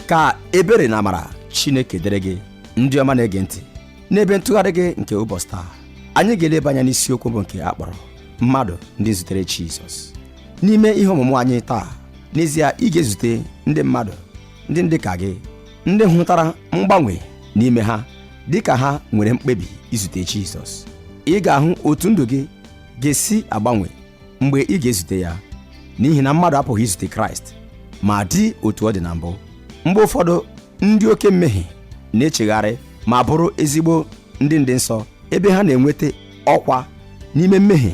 Ka ebere na amara Chineke dịrị gị ndị ọma na-ege ntị n'ebe ntụgharị gị nke ụbọchị taa. Anyị ga-eleba anya n'isiokwu bụ nke akpọrọ mmadụ ndị zutere Jizọs. N'ime ihe ọmụmụ anyị taa, n'ezie ị ga-ezute ndị mmadụ ndị ka gị, ndị hụtara mgbanwe n'ime ha dịka ha nwere mkpebi izute Jizọs. Ị ga-ahụ otu ndụ gị ga-esi agbanwe mgbe ị ga-ezute ya, n'ihi na mmadụ apụghị izute Kraịst ma dị otu ọ dị na mbụ. Mgbe ụfọdụ ndị oke mmehie na-echegharị ma bụrụ ezigbo ndị nsọ, ebe ha na-enweta ọkwa n'ime mmehie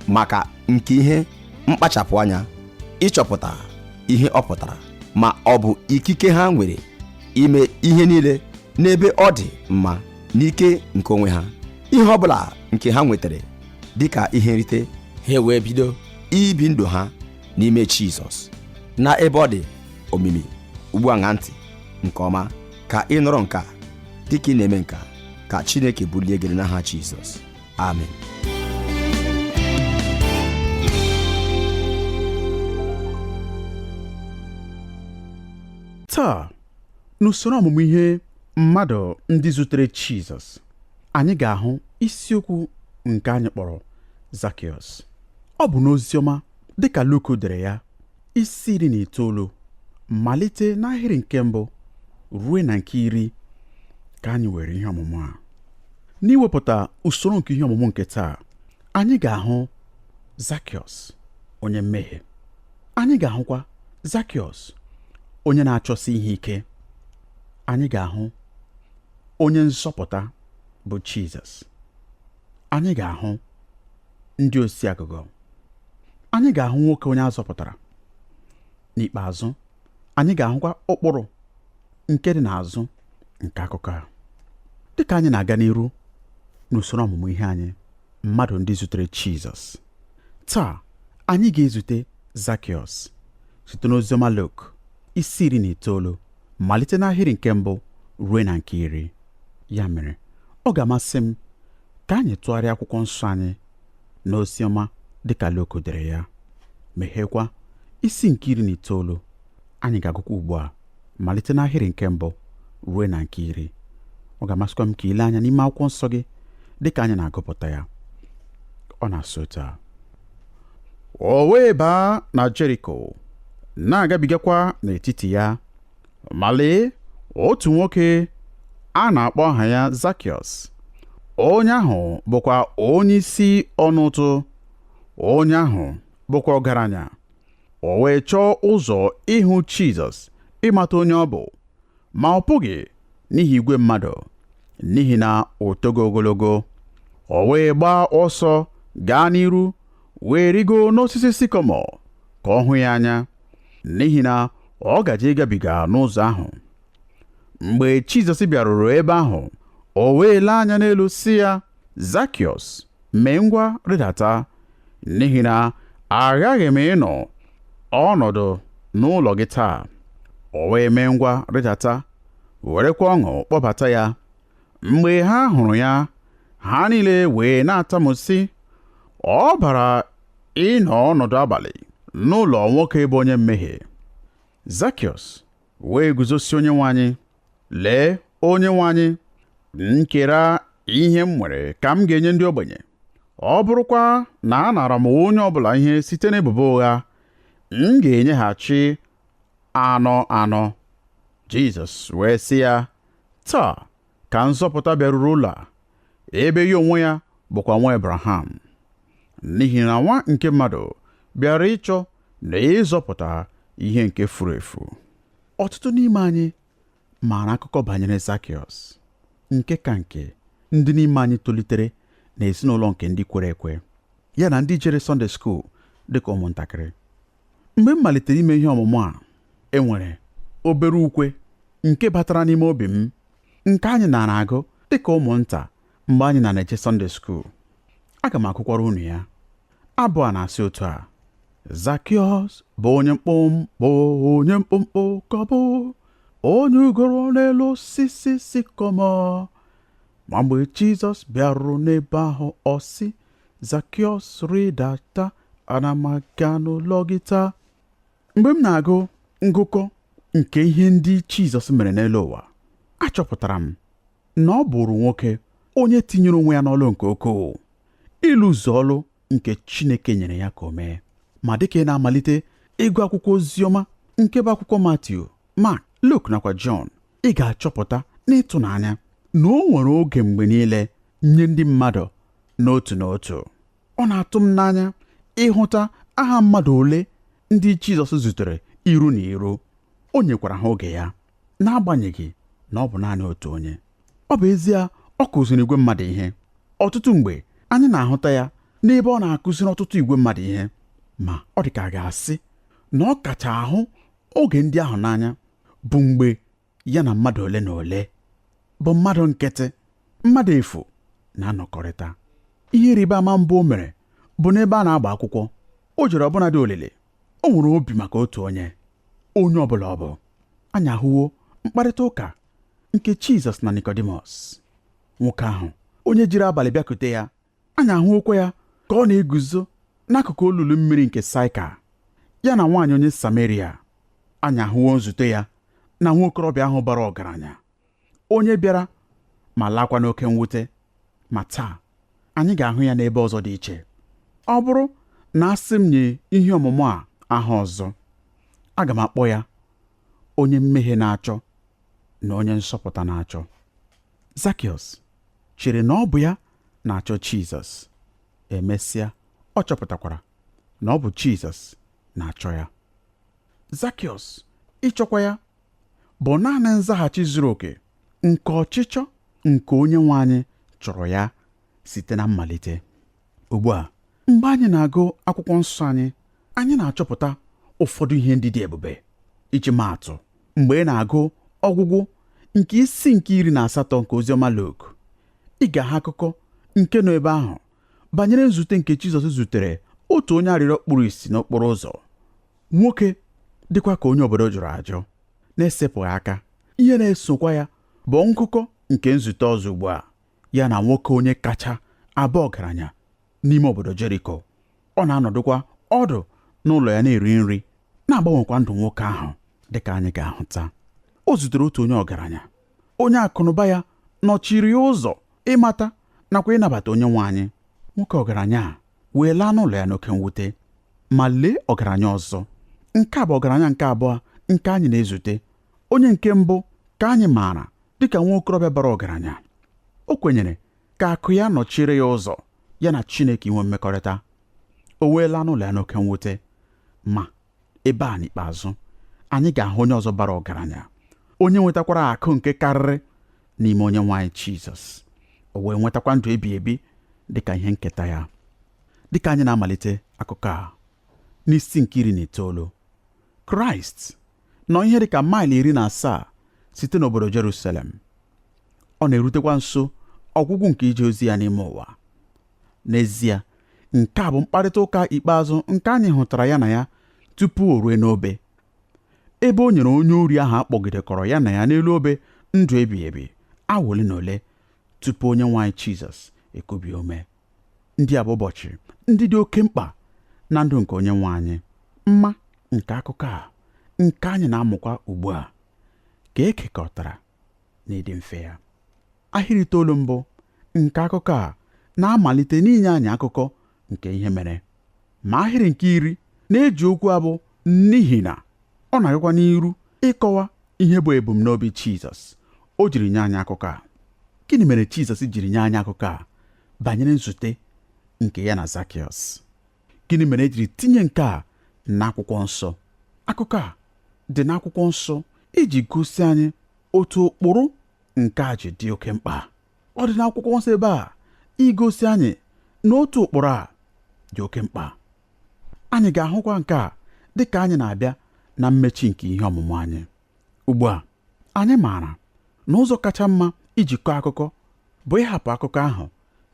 maka nke ihe mkpachapụ anya ịchọpụta ihe ọ pụtara, ma ọ bụ ikike ha nwere ime ihe niile n'ebe ọ dị mma n'ike nke onwe ha. Ihe ọ bụla nke ha nwetara dịka ihe nrite, ha wee bido ibi ndụ ha n'ime Jizọs na ebe ọ dị omimi. Ugbu a ṅaa ntị nke ọma ka ị nụrụ nke a. Dịka ị na-eme nke a, ka Chineke bulie gị n'aha Jizọs. Amen. Taa, n'usoro ọmụmụ ihe mmadụ ndị zutere Jizọs, anyị ga-ahụ isiokwu nke anyị kpọrọ Zakịọs. Ọ bụ n'oziọma dịka Luka dere ya, isi 19, malite n'ahịrị nke mbụ ruo na nke 10 ka anyị were ihe ọmụmụ a. N'iwepụta usoro nke ihe ọmụmụ nke taa, anyị ga-ahụ Zakịọs onye mmehie. Anyị ga-ahụkwa Zakịọs onye na-achọsi ihe ike. Anyị ga-ahụ onye nzọpụta bụ Jizọs. Anyị ga-ahụ ndị osi agụgọ. Anyị ga-ahụ nwoke onye azọpụtara. N'ikpeazụ, anyị ga-ahụkwa ụkpụrụ nke dị n'azụ nke akụkọ a. Dịka anyị na-aga n'iru n'usoro ọmụmụ ihe anyị, mmadụ ndị zutere Jizọs, taa anyị ga-ezute Zakịọs site n'oziọma Luk isi 19 malite n'ahịrị nke mbụ ruo na nke 10. Ya mere, ọ ga-amasị m ka anyị tụgharịa akwụkwọ nsọ anyị n'oziọma dịka Luk dere ya. Meghekwa isi nke 19. Anyị ga-agụkwa ugbu a malite n'ahịrị nke mbụ ruo na nke 10. Ọ ga-amasịkwa m ka ile anya n'ime akwụkwọ nsọ gị dịka anyị na-agụpụta ya. Ọ na-asụ taa: o wee baa na Jeriko, na-agabigakwa n'etiti ya, ma lee, otu nwoke a na-akpọ aha ya Zakịọs. Onye ahụ bụkwa onye isi ọnụ ụtụ, onye ahụ bụkwa ọgaranya. O wee chọọ ụzọ ịhụ Jizọs, ịmata onye ọ bụ, ma ọ pụghị n'ihi igwe mmadụ, n'ihi na o togo ogologo. O wee gbaa ọsọ gaa n'iru, wee rigo n'osisi sikomọ ka ọ hụ ya anya, n'ihi na ọ gaje ịgabiga n'ụzọ ahụ. Mgbe Jizọs bịaruru ebe ahụ, o wee lee anya n'elu sị ya, Zakịọs, mee ngwa rịdata, n'ihi na aghaghị m ịnọ ọnọdụ n'ụlọ gị taa. O wee mee ngwa rịdata, werekwa ọṅụ kpọbata ya. Mgbe ha hụrụ ya, ha niile wee na-atamu sị, ọ bara ịnọ ọnọdụ abalị n'ụlọ nwoke bụ onye mmehie. Zakịọs wee guzosi Onyenwe anyị, lee, Onyenwe anyị, nkera ihe m nwere ka m ga-enye ndị ogbenye. Ọ bụrụkwa na a nara m onye ọbụla ihe site n'ebubo ụgha, m ga-enyeghachi anọ. Jizọs wee sị ya, taa ka nzọpụta bịaruru ụlọ a, ebe ya onwe ya bụkwa nwa Ebraham, n'ihi na nwa nke mmadụ bịara ịchọ na ịzọpụta ihe nke furu efu. Ọtụtụ n'ime anyị maara akụkọ banyere Zakịọs, nke ka nke ndị n'ime anyị tolitere n'ezinụlọ nke ndị kwere ekwe, ya na ndị jere Sunday school dịka ụmụntakịrị. Mgbe m malitere ime ihe ọmụmụ a, enwere obere ukwe nke batara n'ime obi m, nke anyị na-agụ dịka ụmụnta mgbe anyị na-eje Sunday school. Aga m akụkwara unu ya. Abụ a na-asị otu a: Zakịọs bụ onye mkpụmkpụ ka ọ bụ onye ugoro n'elu osisi sikomọ. Ma mgbe Jizọs bịaruru n'ebe ahụ, ọ sị, Zakịọs rịdata, ana m aga n'ụlọ gị taa. Mgbe m na-agụ ngụkọ nke ihe ndị Jizọs mere n'elu ụwa, achọpụtara m na ọ bụrụ nwoke onye tinyere onwe ya n'ọlụ nke ukwuu ịlụzu ọlụ nke Chineke nyere ya ka o mee. Ma dịka ị na-amalite ịgụ akwụkwọ oziọma nke bụ akwụkwọ Matiu, Mark, Luk nakwa Jọn, ị ga-achọpụta n'ịtụnanya na o nwere oge mgbe niile nye ndị mmadụ n'otu n'otu. Ọ na-atụ m n'anya ịhụta aha mmadụ ole ndị Jizọs zutere iru na iru. O nyekwara ha oge ya, n'agbanyeghị na ọ bụ naanị otu onye. Ọ bụ ezie ọ kụziri igwe mmadụ ihe. Ọtụtụ mgbe anyị na-ahụta ya n'ebe ọ na-akụziri ọtụtụ igwe mmadụ ihe, ma ọ dị ka a ga-asị na ọ kacha ahụ oge ndị ahụ n'anya bụ mgbe ya na mmadụ ole na ole bụ mmadụ nkịtị, mmadụ efu na-anọkọrịta. Ihe ịrịba ama mbụ o mere bụ n'ebe a na-agba akwụkwọ. O jere ọbụnadị olili. O nwere obi maka otu onye ọbụla ọ bụ. Anyị ahụwo mkparịta ụka nke Jizọs na Nicodemus, nwoke ahụ onye jiri abalị bịakute ya. Anyị ahụokwa ya ka ọ na-eguzo n'akụkụ olulu mmiri nke Saika ya na nwaanyị onye Sameria. Anyị ahụwo nzute ya na nwa okorobịa ahụ bara ọgaranya, onye bịara ma lakwa n'oke mwute. Ma taa anyị ga-ahụ ya n'ebe ọzọ dị iche. Ọ bụrụ na asị m nye ihe ọmụmụ a aha ọzọ, aga m akpọ ya onye mmehie na-achọ na onye nsọpụta na-achọ. Zakịọs chere na ọ bụ ya na-achọ Jizọs. Emesịa ọ chọpụtakwara na ọ bụ Jizọs na-achọ ya. Zakịọs ịchọkwa ya bụ naanị nzaghachi zuru oke nke ọchịchọ nke onye nwe anyị chọrọ ya site na mmalite. Ugbu a, mgbe anyị na-agụ akwụkwọ nsọ anyị na-achọpụta ụfọdụ ihe ndị dị ebube. Iji maa atụ, mgbe ị na-agụ ọgwụgwụ nke isi nke 18 nke oziọma Luk, ị ga-ahụ akụkọ nke nọ ebe ahụ banyere nzute nke Jizọs zutere otu onye arịrịọ kpuru ìsì n'okporo ụzọ. Nwoke dịkwa ka onye obodo jụrụ ajụ, na-esepụghị aka. Ihe na-esokwa ya bụ nkụkọ nke nzute ọzọ ugbu a, ya na nwoke onye kacha aba ọgaranya n'ime obodo Jeriko. Ọ na-anọdụkwa ọdụ n'ụlọ ya na-eri nri, na-agbanwekwa ndụ nwoke ahụ dịka anyị ga-ahụta. O zutere otu onye ọgaranya, onye akụnụba ya nọchiri ya ụzọ ịmata nakwa ịnabata onye nwe anyị. Nwoke ọgaranya a wee laa n'ụlọ ya n'oke mwute. Ma lee ọgaranya ọzọ. Nke a bụ ọgaranya nke abụọ nke anyị na-ezute. Onye nke mbụ ka anyị maara dịka nwa okorobịa bara ọgaranya. O kwenyere ka akụ ya nọchiri ya ụzọ ya na Chineke inwe mmekọrịta. O wee laa n'ụlọ ya n'oke mwute. Ma ebe a n'ikpeazụ, anyị ga-ahụ onye ọzọ bara ọgaranya, onye nwetakwara akụ nke karịrị n'ime onye nwe anyị Jizọs. O wee nwetakwa ndụ ebighị ebi dịka ihe nketa ya. Dịka anyị na-amalite akụkọ a n'isi nke 19, Kraịst nọ ihe dịka maịlị 17 site n'obodo Jerusalem. Ọ na-erutekwa nso ọgwụgwụ nke ije ozi ya n'ime ụwa. N'ezie, nke a bụ mkparịta ụka ikpeazụ nke anyị hụtara ya na ya tupu o rue n'obe, ebe o nyere onye ori ahụ akpọgidekọrọ ya na ya n'elu obe ndụ ebighị ebi awa ole na ole tupu onye nwe anyị Jizọs ekubie ume. Ndị a bụ ụbọchị ndị dị oke mkpa na ndụ nke onye nwe anyị. Mma nke akụkọ a nke anyị na-amụkwa ugbu a ka ekekọtara n'ịdị mfe ya. Ahịrị 9 mbụ nke akụkọ a na-amalite n'inye anyị akụkọ nke ihe mere, ma ahịrị nke 10 na-eji okwu abụ n'ihi na. Ọ na-agakwa n'iru ịkọwa ihe bụ ebumnobi Jizọs o jiri nye anyị akụkọ a. Gịnị mere Jizọs jiri nye anyị akụkọ a banyere nzute nke ya na Zakịọs? Gịnị mere ejiri tinye nke a n'akwụkwọ nsọ? Akụkọ a dị n'akwụkwọ nsọ iji gosi anyị otu ụkpụrụ nke a ji dị oke mkpa. Ọ dị n'akwụkwọ nsọ ebe a igosi anyị na otu ụkpụrụ a dị oke mkpa. Anyị ga-ahụkwa nke a dịka anyị na-abịa na mmechi nke ihe ọmụmụ anyị. Ugbu a, anyị maara na ụzọ kacha mma iji kọọ akụkọ bụ ịhapụ akụkọ ahụ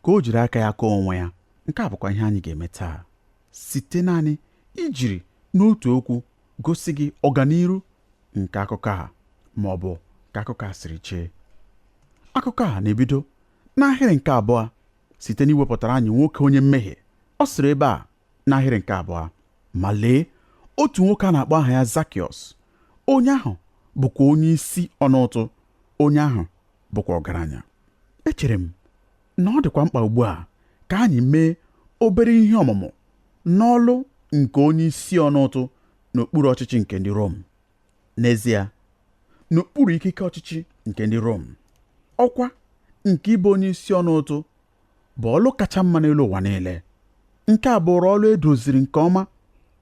ka o jiri aka ya kọọ onwe ya. Nke a bụkwa ihe anyị ga-eme taa, site naanị ijiri n'otu okwu gosi gị ọganiru nke akụkọ a ma ọ bụ ka akụkọ a siri chee. Akụkọ a na-ebido n'ahịrị nke 2 site n'iwepụtara anyị nwoke onye mmehie. Ọ sịrị ebe a n'ahịrị nke 2, ma lee otu nwoke a na-akpọ aha ya Zakịọs. Onye ahụ bụkwa onye isi ọnụ ụtụ, onye ahụ bụkwa ọgaranya. Echere m na ọ dịkwa mkpa ugbu a ka anyị mee obere ihe ọmụmụ n'ọlụ nke onye isi ọnụ ụtụ n'okpuru ọchịchị nke ndị Rom. N'ezie, n'okpuru ikike ọchịchị nke ndị Rom, ọkwa nke ịbụ onye isi ọnụ ụtụ bụ ọlụ kacha mma n'elu ụwa niile. Nke a bụrụ ọlụ edoziri nke ọma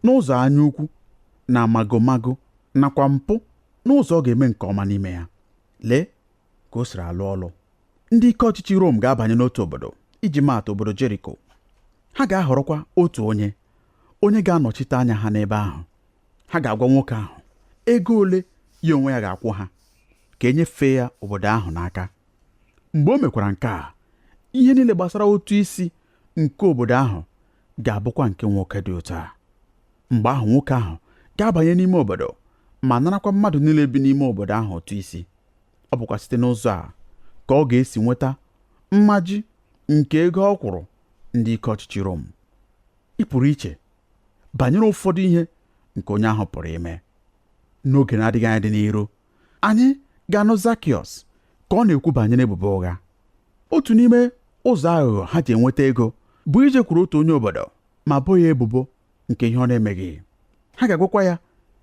n'ụzọ anya ukwu na amagomago nakwa mpụ n'ụzọ ọ ga-eme nke ọma n'ime ya. Lee ka o siri alụ ọlụ. Ndị ike ọchịchị Rom ga-abanye n'otu obodo, iji maatụ obodo Jeriko. Ha ga-ahọrọkwa otu onye ga-anọchite anya ha n'ebe ahụ. Ha ga-agwa nwoke ahụ ego ole ya onwe ya ga-akwụ ha ka enyefee ya obodo ahụ n'aka. Mgbe o mekwara nke a, ihe niile gbasara otu isi nke obodo ahụ ga-abụkwa nke nwoke dị otu a. Mgbe ahụ nwoke ahụ ga-abanye n'ime obodo ma narakwa mmadụ niile bi n'ime obodo ahụ otu isi. Ọ bụkwa site n'ụzọ a ka ọ ga-esi nweta mmaji nke ego ọ kwụrụ ndị ike ọchịchị Rom. Ị pụrụ iche banyere ụfọdụ ihe nke onye ahụ pụrụ ime. N'oge na-adịghị anya dị n'iru, anyị ga-anụ Zakiọs ka ọ na-ekwu banyere ebubo ụgha. Otu n'ime ụzọ aghụghọ ha ji enweta ego bụ ijekwuru otu onye obodo ma boo ya ebubo nke ihe ọ na-emeghị. Ha ga-agwakwa ya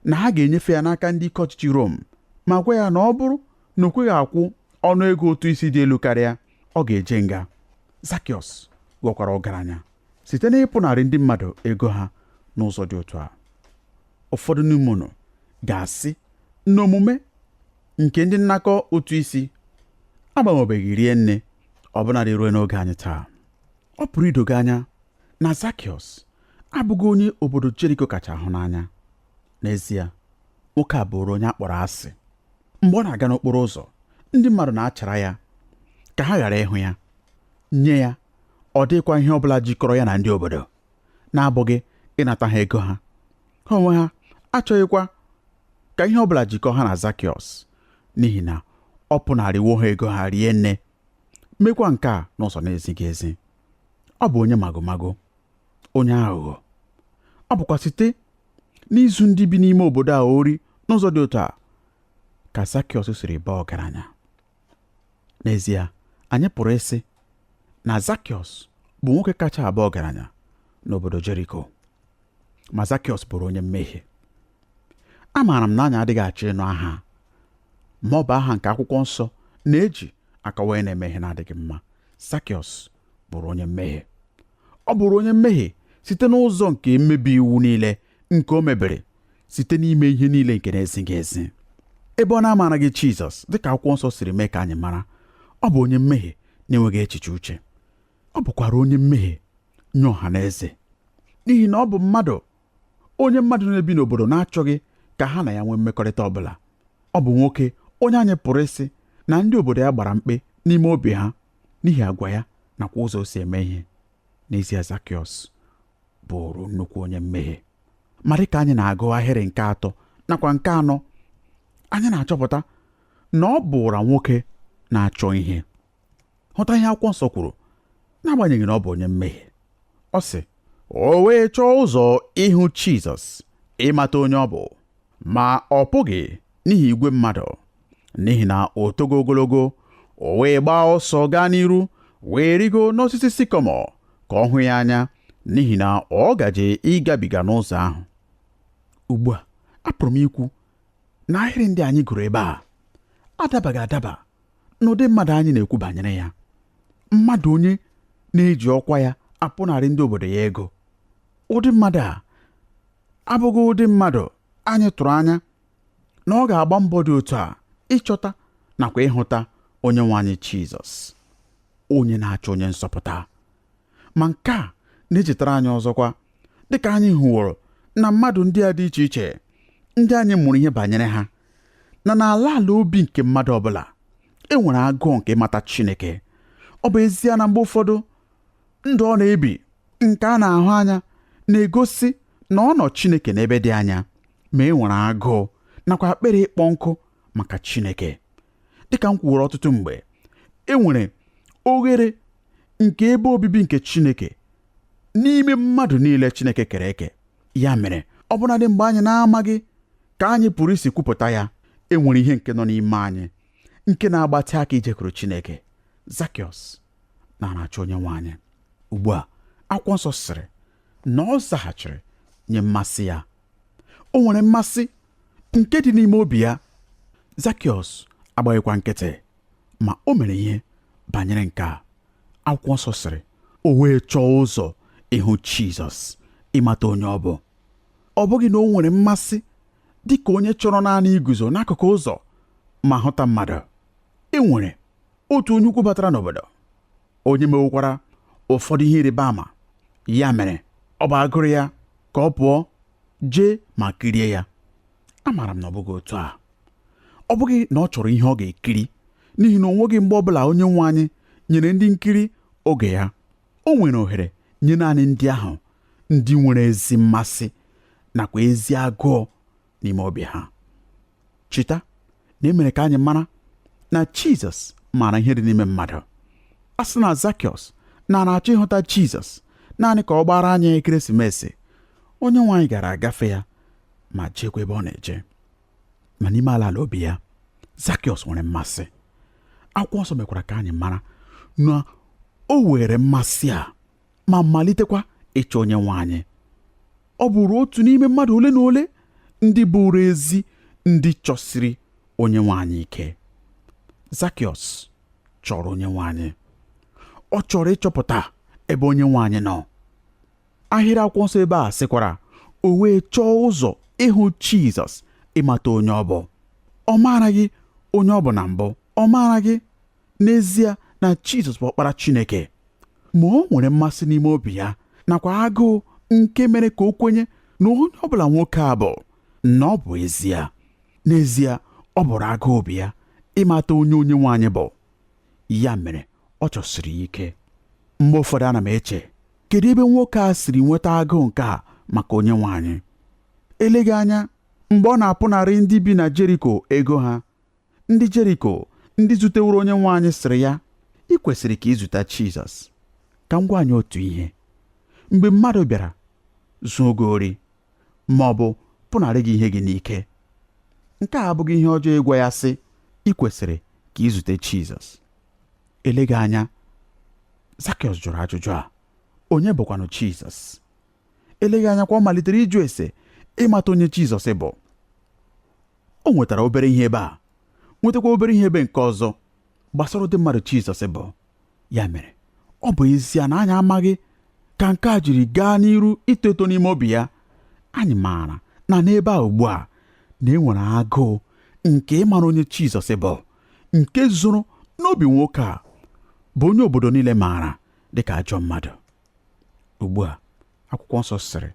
na ha ga-enyefe ya n'aka ndị ike ọchịchị Rom, ma gwa ya na ọ bụrụ na o kweghị akwụ ọnụ ego ụtụ isi dị elu karịa, ọ ga-eje nga. Zakiọs ghọkwara ọgaranya site n'ịpụnarị ndị mmadụ ego ha n'ụzọ dị otu a. Ụfọdụ n'ime unu ga-asị na omume nke ndị nnakọ ụtụ isi agbanwebeghị rie nne ọbụnadị ruo n'oge anyị taa. Ọ pụrụ idoga anya na Zakiọs abụghị onye obodo Jeriko kacha ahụ n'anya. N'ezie, nwoke a bụrụ onye akpọrọ asị. Mgbe ọ na-aga n'okporo ụzọ, ndị mmadụ na-achara ya ka ha ghara ịhụ ya. Nye ya, ọ dịkwa ihe ọbụla jikọrọ ya na ndị obodo na-abụghị ịnata ha ego ha. Ha onwe ha achọghịkwa ka ihe ọbụla jikọọ ha na Zakiọs, n'ihi na ọ pụnarịwo ha ego ha rie nne, mekwa nke a n'ụzọ na-ezighị ezi. Ọ bụ onye magomago, onye aghụghọ. Ọ bụkwa site n'izu ndị bi n'ime obodo a ori n'ụzọ dị otu a ka Zakiọs siri baa ọgaranya. N'ezie, anyị pụrụ ịsị na Zakiọs bụ nwoke kacha abaa ọgaranya n'obodo Jeriko. Ma Zakiọs bụrụ onye mmehie. Amaara m na anyị adịghị achọ ịnụ aha, ma ọ bụ aha nke akwụkwọ nsọ na-eji akọwa onye na-eme ihe na-adịghị mma. Zakiọs bụrụ onye mmehie. Ọ bụrụ onye mmehie site n'ụzọ nke mmebi iwu niile nke o mebere, site n'ime ihe niile nke na-ezighị ezi. Ebe ọ na-amaraghị Jizọs dịka akwụkwọ nsọ siri mee ka anyị mara, ọ bụ onye mmehie na-enweghị echiche uche. Ọ bụkwara onye mmehie nye ọha na eze, n'ihi na ọ bụ onye mmadụ na-ebi n'obodo na-achọghị ka ha na ya nwee mmekọrịta ọbụla. Ọ bụ nwoke onye anyị pụrụ ịsị na ndị obodo ya gbara mkpe n'ime obi ha n'ihi agwa ya nakwa ụzọ o si eme ihe. N'ezie, Zakiọs bụrụ nnukwu onye mmehie. Ma dịka anyị na-agụ ahịrị nke 3 nakwa nke 4, anyị na-achọpụta na ọ bụra nwoke na-achọ ihe. Hụta ihe akwụkwọ nsọ kwuru n'agbanyeghị na ọ bụ onye mmehie. Ọ sị, o wee chọọ ụzọ ịhụ Jizọs, ịmata onye ọ bụ, ma ọ pụghị n'ihi igwe mmadụ, n'ihi na o togo ogologo. O wee gbaa ọsọ gaa n'iru, wee rigo n'osisi sikọmọ ka ọ hụ ya anya, n'ihi na ọ gaje ịgabiga n'ụzọ ahụ. Ugbu a, apụrụ m ikwu na ahịrị ndị anyị gụrụ ebe a adabaghị adaba n'ụdị mmadụ anyị na-ekwu banyere ya. Mmadụ onye na-eji ọkwa ya apụnarị ndị obodo ya ego. Ụdị mmadụ a abụghị ụdị mmadụ anyị tụrụ anya na ọ ga-agba mbọ dị otu a ịchọta nakwa ịhụta onye nwe anyị Jizọs, onye na-achọ onye nsọpụta. Ma nke a na-echetara anyị ọzọkwa, dịka anyị hụworo na mmadụ ndị a dị iche iche ndị anyị mụrụ ihe banyere ha, na n'ala obi nke mmadụ ọbụla e nwere agụụ nke ịmata Chineke. Ọ bụ ezie na mgbe ụfọdụ ndụ ọ na-ebi nke a na-ahụ anya na-egosi na ọ nọ Chineke n'ebe dị anya, ma e nwere agụụ nakwa akpịrị ịkpọ nkụ maka Chineke. Dịka m kwuworo ọtụtụ mgbe, e nwere oghere nke ebe obibi nke Chineke n'ime mmadụ niile Chineke kere eke. Ya mere, ọbụnadị mgbe anyị na-amaghị ka anyị pụrụ isi kwupụta ya, enwere ihe nke nọ n'ime anyị nke na-agbatị aka ijekwuru Chineke. Zakịọs na-achọ onye nwe anyị. Ugbu a akwụkwọ nsọ sịrị na ọ zaghachiri nye mmasị ya. O nwere mmasị nke dị n'ime obi ya. Zakịọs agbaghịkwa nkịtị, ma o mere ihe banyere nke a. Akwụkwọ nsọ sịrị o wee chọọ ụzọ ịhụ Jizọs, ịmata onye ọ bụ. Ọ bụghị na o nwere mmasị dị ka onye chọrọ naanị iguzo n'akụkụ ụzọ ma hụta mmadụ. E nwere otu onye ukwu batara n'obodo, onye mewokwara ụfọdụ ihe ịrịba ama. Ya mere ọ bụ agụrụ ya ka ọ pụọ jee ma kirie ya. Amaara m na ọ bụghị otu a. Ọ bụghị na ọ chọrọ ihe ọ ga-ekiri, n'ihi na o nweghị mgbe ọbụla onye nwe anyị nyere ndị nkiri oge ya. O nwere ohere nye naanị ndị ahụ ndị nwere ezi mmasị nakwa ezi agụụ n'ime obi ha. Cheta na emere ka anyị mara na Jizọs maara ihe dị n'ime mmadụ. A sị na Zakịọs na-achọ ịhụta Jizọs naanị ka ọ gbara anya ekeresimesi, onye nwe anyị gara agafe ya ma jekwa ebe ọ na-eje. Ma n'ime ala obi ya, Zakịọs nwere mmasị. Akwụkwọ nsọ mekwara ka anyị mara na o were mmasị a ma malitekwa ịchọ onye nwe anyị. Ọ bụrụ otu n'ime mmadụ ole na ole ndị bụrụ ezi ndị chọsiri onye nwe anyị ike. Zakịọs chọrọ onye nwe anyị. Ọ chọrọ ịchọpụta ebe onye nwe anyị nọ. Ahịrị akwụkwọ nsọ ebe a sịkwara o wee chọọ ụzọ ịhụ Jizọs, ịmata onye ọ bụ. Ọ maara gị onye ọ bụ na mbụ. Ọ maara gị n'ezie na Jizọs bụ ọkpara Chineke, ma o nwere mmasị n'ime obi ya nakwa agụụ nke mere ka o kwenye na onye ọbụla nwoke a bụ na ọ bụ ezie. N'ezie ọ bụrụ agụụ obi ya ịmata onye nwe anyị bụ. Ya mere ọ chọsiri ya ike. Mgbe ụfọdụ ana m eche, kedu ebe nwoke a siri nweta agụụ nke a maka onye nwe anyị? Eleghị anya mgbe ọ na-apụnarị ndị bi na Jeriko ego ha, ndị Jeriko ndị zutewuru onye nwe anyị sịrị ya, ị kwesịrị ka ịzụta Jizọs. Ka m gwa anyị otu ihe: mgbe mmadụ bịara zuo gị ori ma ọ bụ pụnarị gị ihe gị n'ike, nke a abụghị ihe ọjọọ ịgwa ya sị ị kwesịrị ka ịzụta Jizọs. Eleghị anya Zakịọs jụrụ ajụjụ a, onye bụkwanụ Jizọs? Eleghị anya kwa ọ malitere ịjụ ese ịmata onye Jizọs bụ. O nwetara obere ihe ebe a, nwetakwa obere ihe ebe nke ọzọ gbasara ụdị mmadụ Jizọs bụ. Ya mere ọ bụ ezie na anyị amaghị ka nke a jiri gaa n'iru ito eto n'ime obi ya. Anyị maara na n'ebe a ugbu a na e nwere agụụ nke ịmara onye Jizọs bụ, nke zụrụ n'obi nwoke a bụ onye obodo niile maara dịka ajọ mmadụ. Ugbu a akwụkwọ nsọ sịrị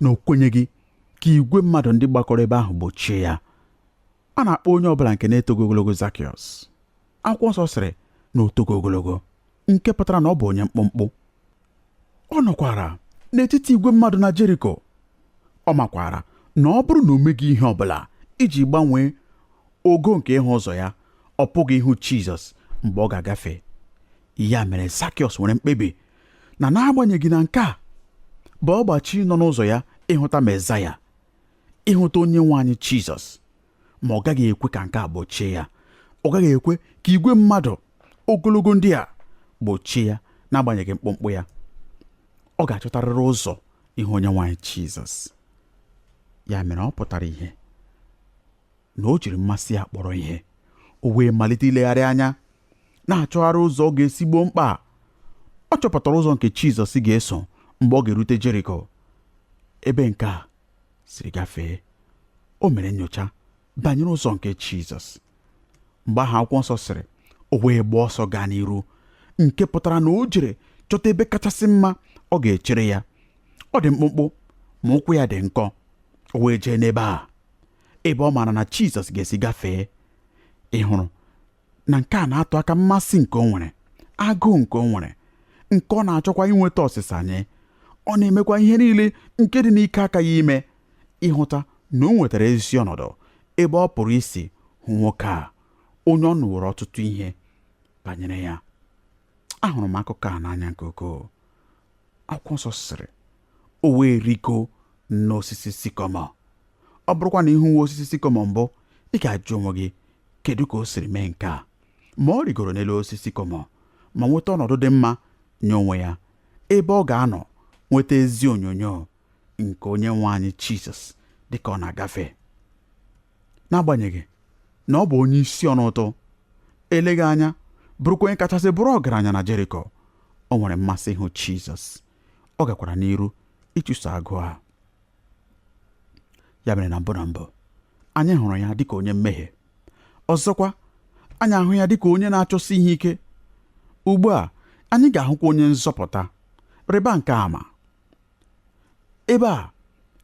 na o kwenyeghị ka igwe mmadụ ndị gbakọrọ ebe ahụ gbochie ya. A na-akpọ onye ọbụla nke na-etogo ogologo Zakịọs. Akwụkwọ nsọ sịrị na o togo ogologo, nke pụtara na ọ bụ onye mkpụmkpụ. Ọ nọkwara n'etiti igwe mmadụ na Jeriko. Ọ makwara na ọ bụrụ na o meghị ihe ọbụla iji gbanwee ogo nke ịhụ ụzọ ya, ọ pụghị ịhụ Jizọs mgbe ọ ga-agafe. Ya mere Zakịọs nwere mkpebi na n'agbanyeghị na nke a bụ ọgbachi nọ n'ụzọ ya ịhụta Mesaya, ịhụta onye nwe anyị Jizọs, ma ọ gaghị ekwe ka nke a gbochie ya. Ọ gaghị ekwe ka igwe mmadụ ogologo ndị a gbochie ya n'agbanyeghị mkpụmkpụ ya. Ọ ga-achọtarịrị ụzọ ịhụ onye nwe anyị Jizọs. Ya mere ọ pụtara ihe na o jiri mmasị ya kpọrọ ihe. O wee malite ilegharị anya na-achọgharị ụzọ ọ ga-esi gboo mkpa. Ọ chọpụtara ụzọ nke Jizọs ga-eso mgbe ọ ga-erute Jeriko, ebe nke a siri gafee. O mere nnyocha banyere ụzọ nke Jizọs. Mgbe ahụ akwụkwọ nsọ sịrị o wee gbaa ọsọ gaa n'iru, nke pụtara na o jere chọta ebe kachasị mma ọ ga-echere ya. Ọ dị mkpụmkpụ ma ụkwụ ya dị nkọ. O wee jee n'ebe a ebe ọ maara na Jizọs ga-esi gafee. Ị hụrụ na nke a na-atụ aka mmasị nke o nwere, agụụ nke o nwere, nke ọ na-achọkwa inweta ọsịsa nye. Ọ na-emekwa ihe niile nke dị n'ike aka ya ime ịhụta na o nwetara ezi ọnọdụ ebe ọ pụrụ isi hụ nwoke a, onye ọ nụworo ọtụtụ ihe banyere ya. Ahụrụ m akụkọ a n'anya nke ukwuu. Akwụkwọ nsọ sịrị o wee rigo n'osisi sikọmọ. Ọ bụrụkwa na ịhụwa osisi sikọmọ mbụ, ị ga-ajụ onwe gị, kedu ka o siri mee nke a? Ma ọ rigoro n'elu osisi kọmọ ma nweta ọnọdụ dị mma nye onwe ya, ebe ọ ga-anọ nweta ezi onyonyo nke onye nwe anyị Jizọs dịka ọ na-agafe. N'agbanyeghị na ọ bụ onye isi ọnụ ụtụ, eleghị anya bụrụkwa onye kachasị bụrụ ọgaranya na Jeriko, o nwere mmasị ịhụ Jizọs. Ọ gakwara n'iru ịchụso agụ a. Ya mere na mbụ anyị hụrụ ya dịka onye mmehie. Ọzọkwa, anyị ahụ ya dịka onye na-achọsi ihe ike. Ugbu a anyị ga-ahụkwa onye nzọpụta, rịba nke ama. Ebe a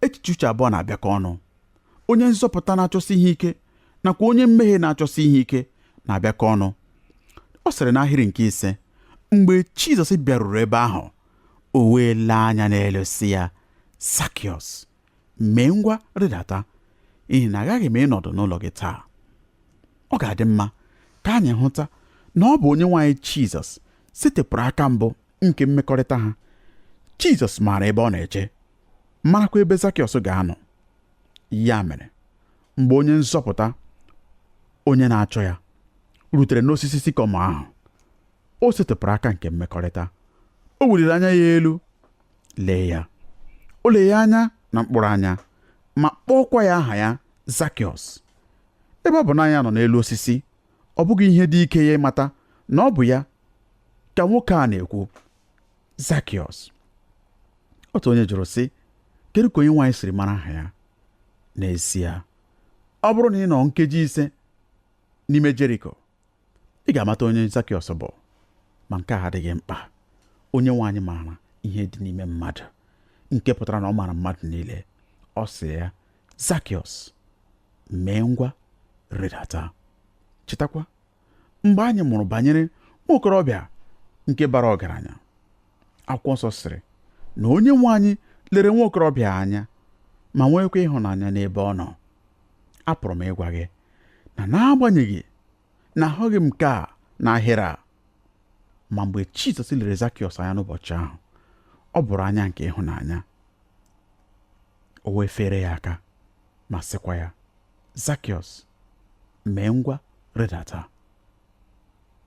echiche uche abụọ na-abịakọ ọnụ. Onye nzọpụta na-achọsi ihe ike nakwa onye mmehie na-achọsi ihe ike na-abịakọ ọnụ. Ọ sịrị n'ahịrị nke 5, mgbe Jizọs bịaruru ebe ahụ, o wee lee anya n'elu sị ya, Zakiọs, mee ngwa rịdata, n'ihi na agaghị m ịnọdụ n'ụlọ gị taa. Ọ ga-adị mma ka anyị hụta na ọ bụ onye nwe anyị Jizọs setịpụrụ aka mbụ nke mmekọrịta ha. Jizọs maara ebe ọ na-eje, marakwa ebe Zakiọs ga-anọ. Ya mere, mgbe onye nzọpụta, onye na-achọ ya, rutere n'osisi sikọm ahụ, o setịpụrụ aka nke mmekọrịta. O weliri anya ya elu, lee ya. O lee ya anya na mkpụrụ anya, ma kpọọkwa ya aha ya Zakiọs. Ebe ọ bụ na ya nọ n'elu osisi, ọ bụghị ihe dị ike ya ịmata na ọ bụ ya ka nwoke a na-ekwu, Zakiọs. Otu onye jụrụ sị, kedu ka onye nwaanyị siri mara aha ya? N'ezie, ọ bụrụ na ị nọ nkeji 5 n'ime Jeriko, ị ga-amata onye Zakiọs bụ. Ma nke a adịghị mkpa. Onye nwaanyị maara ihe dị n'ime mmadụ, nke pụtara na ọ maara mmadụ niile. Ọ sị ya, Zakiọs, mee ngwa rịdata. Chetakwa, mgbe anyị mụrụ banyere nwa okorobịa nke bara ọgaranya, akwụkwọ nsọ sịrị na onye nwe anyị lere nwa okorobịa anya ma nwekwa ịhụnanya n'ebe ọ nọ. Apụrụ m ịgwa gị na n'agbanyeghị na ahụghị m nke a n'ahịrị a, ma mgbe Jizọs lere Zakiọs anya n'ụbọchị ahụ, ọ bụrụ anya nke ịhụnanya. O wee fere ya aka ma sịkwa ya, Zakiọs, mee ngwa rịdata.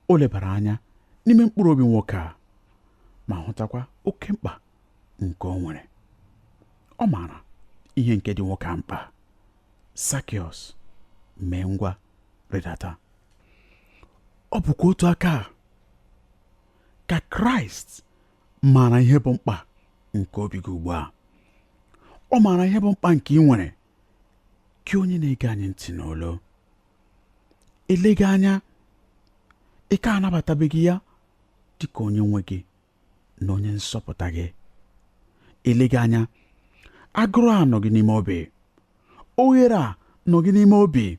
O lebara anya n'ime mkpụrụ obi nwoke a ma hụtakwa oke mkpa nke o nwere. Ọ maara ihe nke dị nwoke a mkpa. Zakiọs, mee ngwa rịdata. Ọ bụkwa otu aka ka Kraịst maara ihe bụ mkpa nke obi gị ugbu a. Ọ maara ihe bụ mkpa nke ị nwere, gị onye na-ege anyị ntị n'olu. Eleghị anya, ị ka anabatabeghị ya dị ka onye nwe gị na onye nzọpụta gị. Eleghị anya, agụrụ a nọ gị n'ime obi, oghere a nọ gị n'ime obi.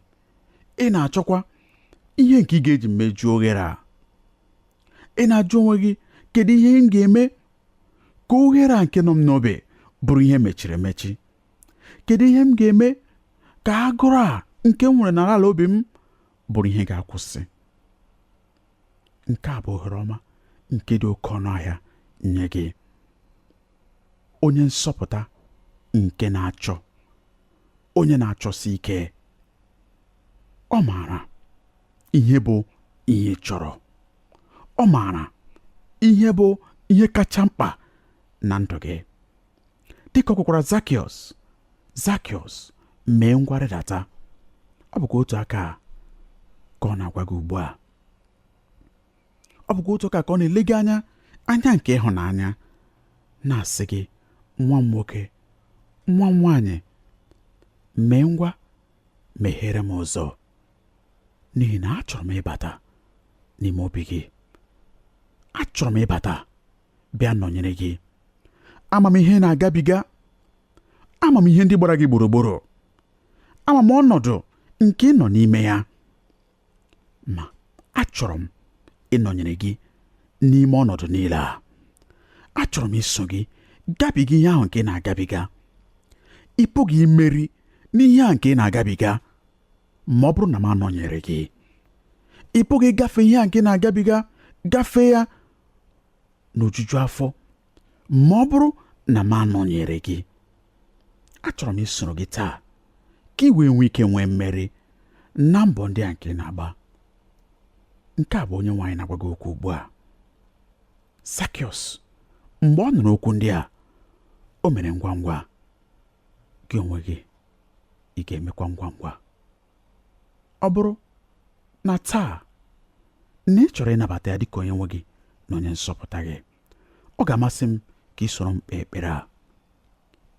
Ị na-achọkwa ihe nke ị ga-eji mejuo oghere a. Ị na-ajụ onwe gị, kedu ihe m ga-eme ka oghere a nke nọ m n'obi bụrụ ihe mechiri emechi? Kedu ihe m ga-eme ka agụrụ a nke m nwere n'ala obi m bụrụ ihe ga-akwụsị? Nke a bụ ohere ọma nke dị oke ọnụ ahịa nye gị, onye nsọpụta nke na-achọ, onye na-achọsi ike. Ọ maara ihe bụ ihe chọrọ. Ọ maara ihe bụ ihe kacha mkpa na ndụ gị. Dịka ọ gwakwara Zakiọs, Zakiọs, mee ngwa rịdata. Ọ bụkwa otu aka ka ọ na-agwa gị ugbu a. Ọ bụkwa otu aka ka ọ na-ele gị anya nke ịhụnanya, na-asị gị, nwa m nwoke, nwa m nwaanyị, mee ngwa meghere m ụzọ, n'ihi na achọrọ m ịbata n'ime obi gị. Achọrọ m ịbata bịa nọnyere gị. Ama m ihe na-agabiga, ama m ihe ndị gbara gị gburugburu, ama m ọnọdụ nke ị nọ n'ime ya, ma achọrọ m ịnọnyere gị n'ime ọnọdụ niile a. Achọrọ m iso gị gabiga ihe ahụ nke ị na-agabiga. Ị pụghị imeri n'ihe a nke ị na-agabiga ma ọ bụrụ na m anọnyere gị. Ị pụghị gafee ihe a nke ị na-agabiga, gafee ya n'ojuju afọ ma ọ bụrụ na m anọnyere gị. Achọrọ m isoro gị taa ka ị wee nwee ike nwee mmeri na mbọ ndị a nke ị na-agba. Nke a bụ onye nwaanyị na-agwa gị okwu ugbu a. Zakịọs, mgbe ọ nụrụ okwu ndị a, o mere ngwa ngwa. Gị onwe gị, ị ga-emekwa ngwa ngwa. Ọ bụrụ na taa na ị chọrọ ịnabata ya dịka onye nwe gị na onye nsọpụta gị, ọ ga-amasị m ka ị soro m kpee ekpere a.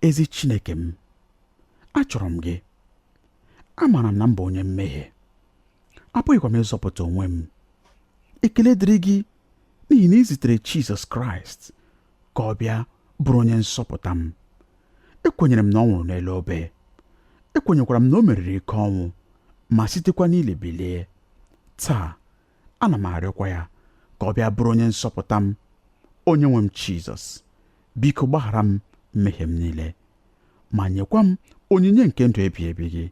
Ezi Chineke m, achọrọ m gị. Amaara m na m bụ onye mmehie. Apụghịkwa m ịzọpụta onwe m. Ekele dịrị gị n'ihi na ị zitere Jizọs Kraịst ka ọ bịa bụrụ onye nsọpụta m. Ekwenyere m na ọ nwụrụ n'elu obe. Ekwenyekwara m na o meriri ike ọnwụ ma sitekwa n'ili bilie. Taa, ana m arịọkwa ya ka ọ bịa bụrụ onye nsọpụta m. Onye nwe m Jizọs, biko gbaghara m mmehie m niile ma nyekwa m onyinye nke ndụ ebighị ebi gị,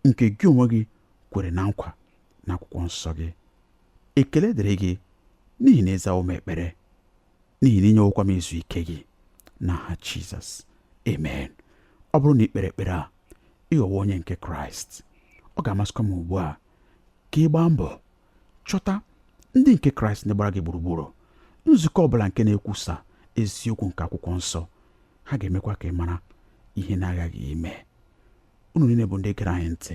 nke gị onwe gị kwere na nkwa n'akwụkwọ nsọ gị. Ekele dịrị gị n'ihi na ịzawo m ekpere, n'ihi na inyewokwa m izu ike gị n'aha Jizọs. Amen. Ọ bụrụ na ikpere ekpere a, ịghọwa onye nke Kraịst, ọ ga-amasịkwa m ugbu a ka ị gbaa mbọ chọta ndị nke Kraịst ndị gbara gị gburugburu, nzukọ ọbụla nke na-ekwusa eziokwu nke akwụkwọ nsọ. Ha ga-emekwa ka ị mara ihe na-agaghị ime. Unu niile bụ ndị gere anyị ntị,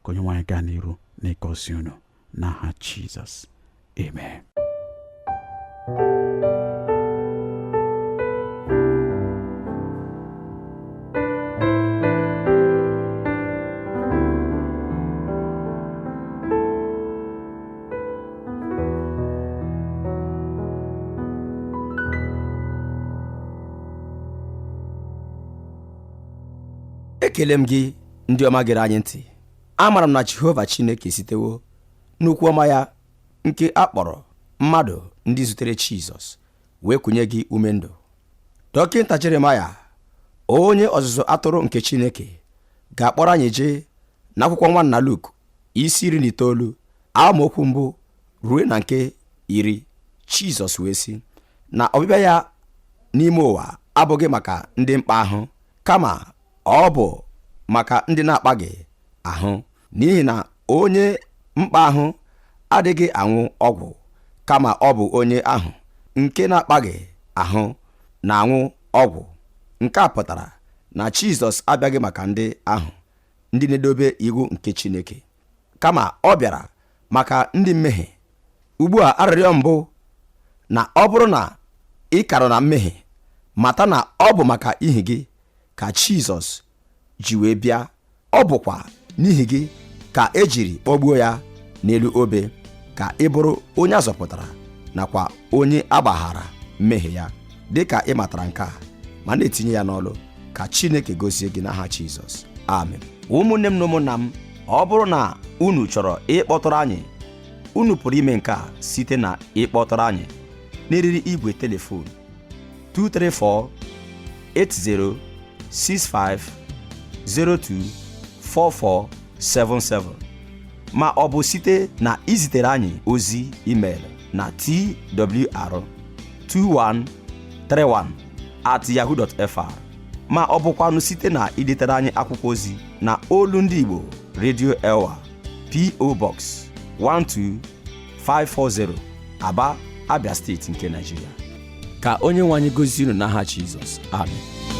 ka onye nwaanyị gaa n'iru na ịgọzi unu n'aha Jizọs. Amen. Ekele m gị ndị ọma gere anyị ntị. Amara m na Jehova Chineke sitewo n'okwu ọma ya nke akpọrọ mmadụ ndị zutere Jizọs wee kunye gị ume ndụ. Dọkịnta Jeremaya, onye ọzụzụ atụrụ nke Chineke, ga-akpọrọ anyị jee n'akwụkwọ nwanna Luk isi 19 amaokwu mbụ ruo na nke 10. Jizọs wee sị na ọbịbịa ya n'ime ụwa abụghị maka ndị mkpa ahụ, kama ọ bụ maka ndị na-akpaghị ahụ, n'ihi na onye mkpa ahụ adịghị aṅụ ọgwụ, kama ọ bụ onye ahụ nke na-akpaghị ahụ na-aṅụ ọgwụ. Nke a pụtara na Jizọs abịaghị maka ndị ahụ ndị na-edobe iwu nke Chineke, kama ọ bịara maka ndị mmehie. Ugbu a, arịrịọ mbụ na ọ bụrụ na ị kara na mmehie, mata na ọ bụ maka ihi gị ka Jizọs ji wee bịa. Ọ bụkwa n'ihi gị ka ejiri kpọgbuo ya n'elu obe, ka ị bụrụ onye azọpụtara nakwa onye agbaghara mmehie ya. Dịka ị matara nke a ma na-etinye ya n'ọlụ, ka Chineke gozie gị n'aha Jizọs. Amen. Ụmụnne m na ụmụnna m, ọ bụrụ na unu chọrọ ịkpọtụrụ anyị, unu pụrụ ime nke a site na ịkpọtụrụ anyị n'eriri igwe telefon 234-8065024477, ma ọ bụ site na izitere anyị ozi email na twr2131@yahoo.fr, ma ọ bụkwanụ site na idetere anyị akwụkwọ ozi na Olu Ndị Igbo Radio Elwa, P.O. Box 12540, Aba, Abia Steeti nke Nigeria. Ka onye nwe anyị gozie unu n'aha Jizọs. Amen.